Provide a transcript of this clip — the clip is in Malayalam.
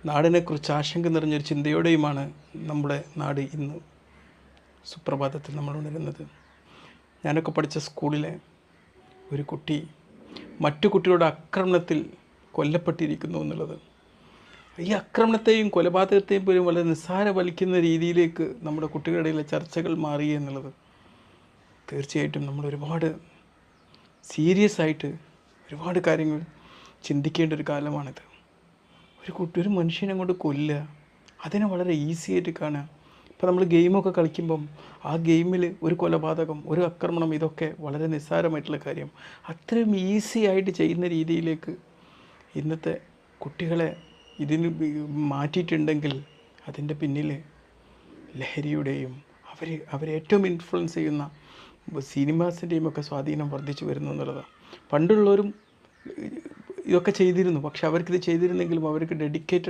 നാടിനെക്കുറിച്ച് ആശങ്ക നിറഞ്ഞൊരു ചിന്തയോടെയുമാണ് നമ്മുടെ നാട് ഇന്ന് സുപ്രഭാതത്തിൽ നമ്മൾ ഉണരുന്നത്. ഞാനൊക്കെ പഠിച്ച സ്കൂളിലെ ഒരു കുട്ടി മറ്റു കുട്ടികളുടെ ആക്രമണത്തിൽ കൊല്ലപ്പെട്ടിരിക്കുന്നു എന്നുള്ളത്, ഈ ആക്രമണത്തെയും കൊലപാതകത്തെയും പോലും വളരെ നിസ്സാരവൽക്കുന്ന രീതിയിലേക്ക് നമ്മുടെ കുട്ടികളുടെ ഇടയിലെ ചർച്ചകൾ മാറി എന്നുള്ളത് തീർച്ചയായിട്ടും നമ്മൾ ഒരുപാട് സീരിയസ് ആയിട്ട് ഒരുപാട് കാര്യങ്ങൾ ചിന്തിക്കേണ്ട ഒരു കാലമാണിത്. ഒരു മനുഷ്യനെ കൊണ്ട് കൊല്ലുക, അതിനെ വളരെ ഈസി ആയിട്ട് കാണുക. ഇപ്പോൾ നമ്മൾ ഗെയിമൊക്കെ കളിക്കുമ്പം ആ ഗെയിമിൽ ഒരു കൊലപാതകം, ഒരു ആക്രമണം, ഇതൊക്കെ വളരെ നിസ്സാരമായിട്ടുള്ള കാര്യം അത്രയും ഈസി ആയിട്ട് ചെയ്യുന്ന രീതിയിലേക്ക് ഇന്നത്തെ കുട്ടികളെ ഇതിന് മാറ്റിയിട്ടുണ്ടെങ്കിൽ അതിൻ്റെ പിന്നിൽ ലഹരിയുടെയും അവരെ ഏറ്റവും ഇൻഫ്ലുവൻസ് ചെയ്യുന്ന സിനിമാസിൻ്റെയും ഒക്കെ സ്വാധീനം വർദ്ധിച്ചു വരുന്നു എന്നുള്ളതാണ്. പണ്ടുള്ളവരും ഇതൊക്കെ ചെയ്തിരുന്നു, പക്ഷെ അവർക്കിത് ചെയ്തിരുന്നെങ്കിലും അവർക്ക് ഡെഡിക്കേറ്റഡ്